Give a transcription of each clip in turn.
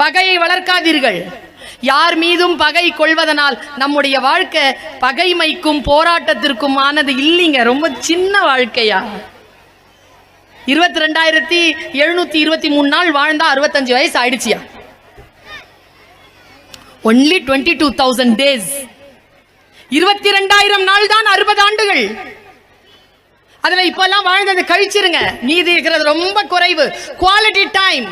பகையை வளர்க்காதீர்கள். யார் மீதும் பகை கொள்வதனால் நம்முடைய வாழ்க்கை பகைமைக்கும் போராட்டத்திற்கும் ஆனது இல்லைங்க. ரொம்ப சின்ன வாழ்க்கையா. 22,723 நாள் வாழ்ந்தா 65 வயசு ஆயிடுச்சியா. only 22,000 days. 22,000 நாள் தான் 60 ஆண்டுகள். அதுல இப்பெல்லாம் வாழ்ந்தது கழிச்சிருங்க. மீதி இருக்கிறது ரொம்ப குறைவு. குவாலிட்டி டைம்,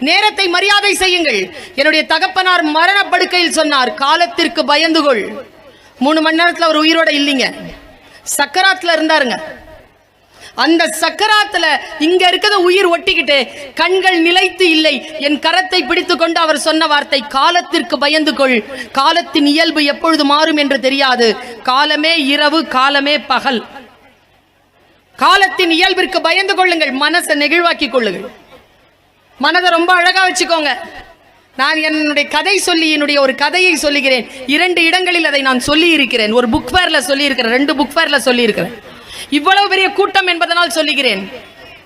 நேரத்தை மரியாதை செய்யுங்கள். என்னுடைய தகப்பனார் மரணப்படுக்கையில் சொன்னார், காலத்திற்கு பயந்துகொள். 3 மணி நேரத்தில் அவர் உயிரோட இல்லைங்க, சக்கராத்துல இருந்தாருங்க. அந்த சக்கராத்துல இங்க இருக்கிற உயிர் ஒட்டிக்கிட்டு கண்கள் நிலைத்து இல்லை. என் கரத்தை பிடித்து கொண்டு அவர் சொன்ன வார்த்தை, காலத்திற்கு பயந்து கொள். காலத்தின் இயல்பு எப்பொழுது மாறும் என்று தெரியாது. காலமே இரவு, காலமே பகல். காலத்தின் இயல்பிற்கு பயந்து கொள்ளுங்கள். மனசை நெகிழ்வாக்கி கொள்ளுங்கள். மனதை ரொம்ப அழகா வச்சுக்கோங்க. நான் என்னுடைய கதை சொல்லி என்னுடைய ஒரு கதையை சொல்லுகிறேன். 2 இடங்களில் அதை நான் சொல்லி இருக்கிறேன். ஒரு புக் ஃபேர்ல சொல்லி இருக்கிறேன், 2 புக் ஃபேர்ல சொல்லி இருக்கிறேன். இவ்வளவு பெரிய கூட்டம் என்பதனால் சொல்லுகிறேன்.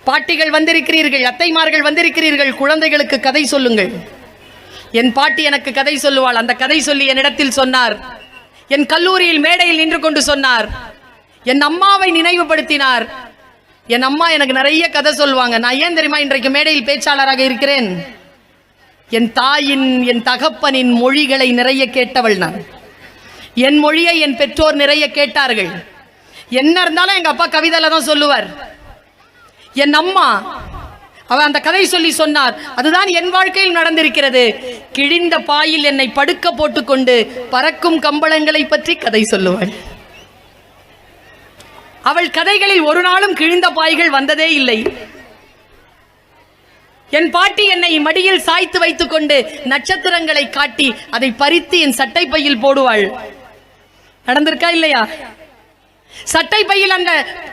பாட்டிகள் வந்திருக்கிறீர்கள், அத்தைமார்கள் வந்திருக்கிறீர்கள், குழந்தைகளுக்கு கதை சொல்லுங்கள். என் பாட்டி எனக்கு கதை சொல்லுவாள். அந்த கதை சொல்லி என்னிடத்தில் சொன்னார். என் கல்லூரியில் மேடையில் நின்று கொண்டு சொன்னார். என் அம்மாவை நினைவுபடுத்தினார். என் அம்மா எனக்கு நிறைய கதை சொல்லுவாங்க. நான் ஏன் தெரியுமா இன்றைக்கு மேடையில் பேச்சாளராக இருக்கிறேன்? என் தாயின், என் தகப்பனின் மொழிகளை நிறைய கேட்டவள் நான். என் மொழியை என் பெற்றோர் நிறைய கேட்டார்கள். என்ன இருந்தாலும் எங்க அப்பா கவிதையில தான் சொல்லுவார். என் அம்மா அவர் அந்த கதை சொல்லி சொன்னார். அதுதான் என் வாழ்க்கையில் நடந்திருக்கிறது. கிழிந்த பாயில் என்னை படுக்க போட்டுக்கொண்டு பறக்கும் கம்பளங்களை பற்றி கதை சொல்லுவாள். அவள் கதைகளில் ஒரு நாளும் கிழிந்த பாய்கள் வந்ததே இல்லை. என் பாட்டி என்னை மடியில் சாய்த்து வைத்துக் கொண்டு நட்சத்திரங்களை காட்டி அதை பறித்து என் சட்டை பையில் போடுவாள். நடந்திருக்கா இல்லையா? சட்டை பையில்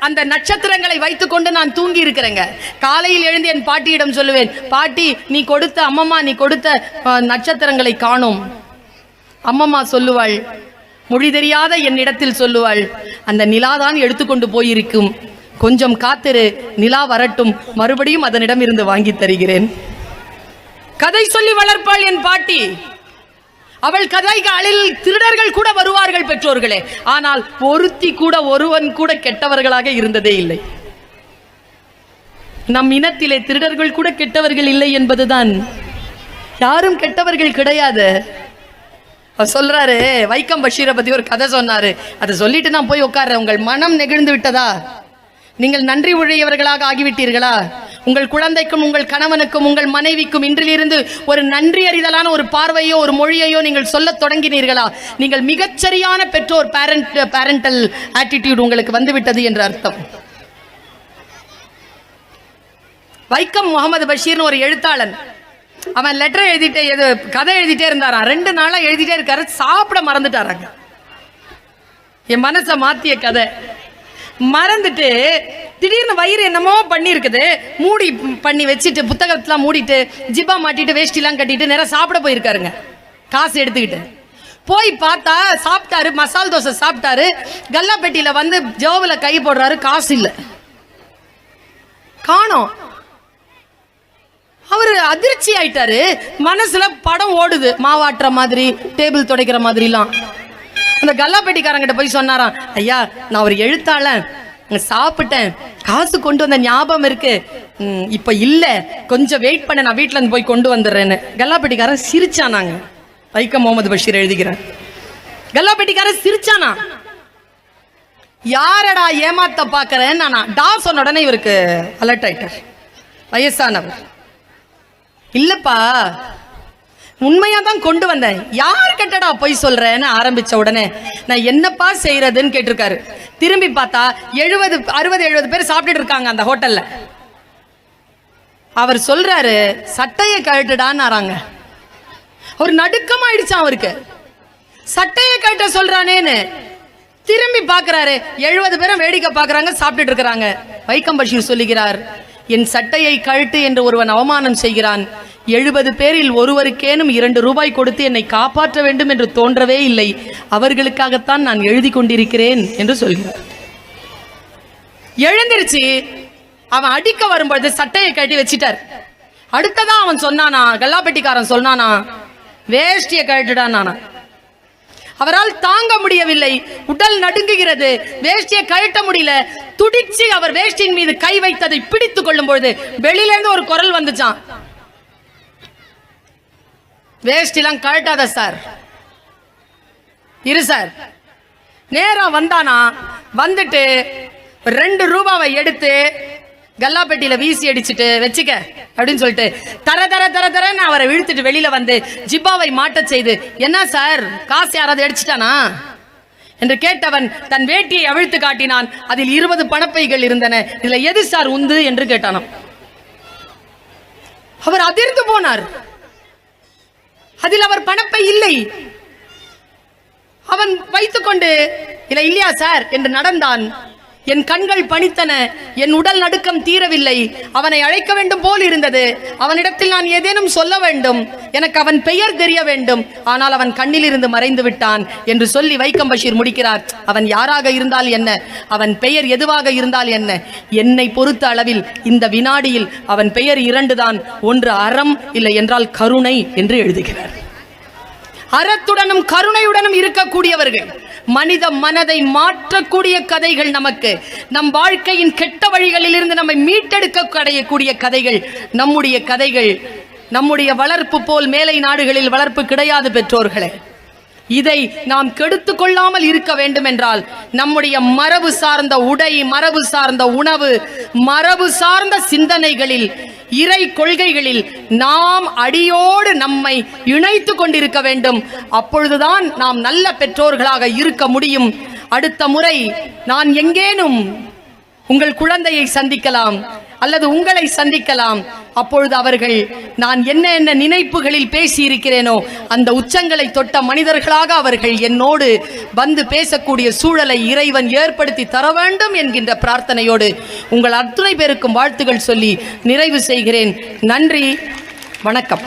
அந்த நட்சத்திரங்களை வைத்துக் கொண்டு நான் தூங்கி இருக்கிறேங்க. காலையில் எழுந்து என் பாட்டியிடம் சொல்லுவேன், பாட்டி நீ கொடுத்த, அம்மம்மா நீ கொடுத்த நட்சத்திரங்களை காணோம். அம்மம்மா சொல்லுவாள், மொழி தெரியாத என்னிடத்தில் சொல்லுவாள், அந்த நிலாதான் எடுத்துக்கொண்டு போயிருக்கும், கொஞ்சம் காத்திரு, நிலா வரட்டும், மறுபடியும் அதனிடம் இருந்து வாங்கி தருகிறேன். கதை சொல்லி வளர்ப்பாள் என் பாட்டி. அவள் கதைகளில் திருடர்கள் கூட வருவார்கள் பெற்றோர்களே, ஆனால் ஒருத்தி கூட, ஒருவன் கூட கெட்டவர்களாக இருந்ததே இல்லை. நம் இனத்திலே திருடர்கள் கூட கெட்டவர்கள் இல்லை என்பதுதான். யாரும் கெட்டவர்கள் கிடையாது. அவர் சொல்றாரு, வைக்கம் பஷீரை பத்தி ஒரு கதை சொன்னாரு. அதை சொல்லிட்டு நான் போய் உட்கார்றேன். உங்கள் மனம் நெகிழ்ந்து விட்டதா? நீங்கள் நன்றி உடையவர்களாக ஆகிவிட்டீர்களா? உங்கள் குழந்தைக்கும், உங்கள் கணவனுக்கும், உங்கள் மனைவிக்கும் இன்றிலிருந்து ஒரு நன்றி அறிதலான ஒரு பார்வையோ ஒரு மொழியையோ நீங்கள் சொல்ல தொடங்கினீர்களா? நீங்கள் மிகச்சரியான பெற்றோர். பேரண்டல் ஆட்டிடியூட் உங்களுக்கு வந்துவிட்டது என்ற அர்த்தம். வைக்கம் முகமது பஷீர்னு ஒரு எழுத்தாளன். அவன் லெட்டர் எழுதிட்டே, கதை எழுதிட்டே இருந்தாரான். 2 நாளா எழுதிட்டே இருக்காரு. சாப்பிட மறந்துட்டாராங்க. என் மனசை மாத்திய கதை. மறந்துட்டு திடீர்னு வயிறு என்னமோ பண்ணி இருக்குது. மூடி பண்ணி வச்சுட்டு, புத்தகத்தெல்லாம் மூடிட்டு, ஜிப்பா மாட்டிட்டு, வேஷ்டிலாம் கட்டிட்டு நேரம் சாப்பிட போயிருக்காருங்க. காசு எடுத்துக்கிட்டு போய் பார்த்தா, சாப்பிட்டாரு, மசால் தோசை சாப்பிட்டாரு. கல்லாப்பெட்டியில வந்து ஜோவுல கை போடுறாரு, காசு இல்லை, காணோம். அவரு அதிர்ச்சி ஆயிட்டாரு. மனசுல படம் ஓடுது, மாவாட்டுற மாதிரி, டேபிள் துடைக்கிற மாதிரிலாம். அந்த கல்லாப்பெட்டிக்காரங்கிட்ட போய் சொன்னாராம், ஐயா நான் ஒரு எழுத்தாளன், சாப்பிட்டேன், காசு கொண்டு வந்த ஞாபகம் இருக்கு, இப்ப இல்ல, கொஞ்சம் வெயிட் பண்ண, நான் வீட்டுல இருந்து போய் கொண்டு வந்துடுறேன்னு. கல்லாப்பெட்டிக்காரன் சிரிச்சானாங்க. வைக்கம் முகமது பஷீர் எழுதுகிறார். கல்லாப்பெட்டிக்காரன் சிரிச்சானா. யாரடா ஏமாத்த பாக்குறேன் நானா டா சொன்ன உடனே இவருக்கு அலர்ட் ஆயிட்டார். வயசானவர். இல்லப்பா உண்மையா தான் கொண்டு வந்தேன், யார் கெட்டடா போய் சொல்றேன்னு ஆரம்பிச்ச உடனே நான் என்னப்பா செய்யறதுன்னு கேட்டிருக்காரு. திரும்பி பார்த்தா 60-70 பேர் சாப்பிட்டுட்டு இருக்காங்க அந்த ஹோட்டல்ல. அவர் சொல்றாரு, சட்டையை கழட்டுடான்னு. ஒரு நடுக்கமாயிடுச்சான் அவருக்கு. சட்டையை கழட்ட சொல்றானேன்னு திரும்பி பார்க்கிறாரு. 70 பேரும் வேடிக்கை பார்க்கறாங்க, சாப்பிட்டுட்டு இருக்கிறாங்க. வைக்கம் பஷீர் சொல்லுகிறார், என் சட்டையை கழட்டு என்று ஒருவன் அவமானம் செய்கிறான். 70 பேரில் ஒருவருக்கேனும் 2 ரூபாய் கொடுத்து என்னை காப்பாற்ற வேண்டும் என்று தோன்றவே இல்லை. அவர்களுக்காகத்தான் நான் எழுதி கொண்டிருக்கிறேன் என்று சொல்கிறார். எழுந்திருச்சு அவன் அடிக்க வரும்பொழுது சட்டையை கட்டி வச்சிட்டார். அடுத்ததா அவன் சொன்னானா, கல்லாப்பெட்டிக்காரன் சொன்னானா, வேஷ்டியை கழட்டுடான். நானா அவரால் தாங்க முடியவில்லை, உடல் நடுங்குகிறது, வேஷ்டியை கழட்ட முடியல. துடிச்சு அவர் வேஷ்டியின் மீது கை வைத்ததை பிடித்துக் கொள்ளும் பொழுது வெளியில இருந்து ஒரு குரல் வந்துச்சான், வேஷ்டிலாம் கழட்டாத சார், இரு சார். நேரா வந்தானா, வந்துட்டு 2 ரூபாவை எடுத்து கல்லாப்பெட்டியில வீசி அடிச்சுட்டு வச்சுக்க அப்படின்னு சொல்லிட்டு தர தர தர தரன்னு அவரை இழுத்துட்டு வெளியில வந்து ஜிப்பாவை மாட்ட செய்து, என்ன சார் காசு யாராவது அடிச்சிட்டானா என்று கேட்டவன் தன் வேட்டியை அவிழ்த்து காட்டினான். அதில் 20 பணப்பைகள் இருந்தன. இதுல எது சார் உந்து என்று கேட்டானாம். அவர் அதிர்ந்து போனார். அதில் அவர் பணப்பை இல்லை. அவன் வைத்துக்கொண்டு இல்லையா சார் என்று நடந்தான். என் கண்கள் பணித்தன, என் உடல் நடுக்கம் தீரவில்லை. அவனை அழைக்க வேண்டும் போல் இருந்தது. அவனிடத்தில் நான் ஏதேனும் சொல்ல வேண்டும், எனக்கு அவன் பெயர் தெரிய வேண்டும். ஆனால் அவன் கண்ணில் இருந்து மறைந்து விட்டான் என்று சொல்லி வைக்கம் பஷீர் முடிக்கிறார். அவன் யாராக இருந்தால் என்ன, அவன் பெயர் எதுவாக இருந்தால் என்ன, என்னை பொறுத்த அளவில் இந்த வினாடியில் அவன் பெயர் 2 தான். ஒன்று அறம், இல்லை என்றால் கருணை என்று எழுதுகிறார். அறத்துடனும் கருணையுடனும் இருக்கக்கூடியவர்கள், மனித மனதை மாற்றக்கூடிய கதைகள், நமக்கு நம் வாழ்க்கையின் கெட்ட வழிகளில் இருந்து நம்மை மீட்டெடுக்க கதைகள் நம்முடைய கதைகள். நம்முடைய வளர்ப்பு போல் மேலை நாடுகளில் வளர்ப்பு கிடையாது பெற்றோர்களே. இதை நாம் கெடுத்து கொள்ளாமல் இருக்க வேண்டும் என்றால் நம்முடைய மரபு சார்ந்த உடை, மரபு சார்ந்த உணவு, மரபு சார்ந்த சிந்தனைகளில், இறை கொள்கைகளில் நாம் அடியோடு நம்மை இணைத்து கொண்டிருக்க வேண்டும். அப்பொழுதுதான் நாம் நல்ல பெற்றோர்களாக இருக்க முடியும். அடுத்த முறை நான் எங்கேனும் உங்கள் குழந்தையை சந்திக்கலாம் அல்லது உங்களை சந்திக்கலாம். அப்பொழுது அவர்கள் நான் என்ன நினைப்புகளில் பேசி இருக்கிறேனோ அந்த உச்சங்களை தொட்ட மனிதர்களாக அவர்கள் என்னோடு வந்து பேசக்கூடிய சூழலை இறைவன் ஏற்படுத்தி தர வேண்டும் என்கின்ற பிரார்த்தனையோடு உங்கள் அத்தனை பேருக்கும் வாழ்த்துகள் சொல்லி நிறைவு செய்கிறேன். நன்றி, வணக்கம்.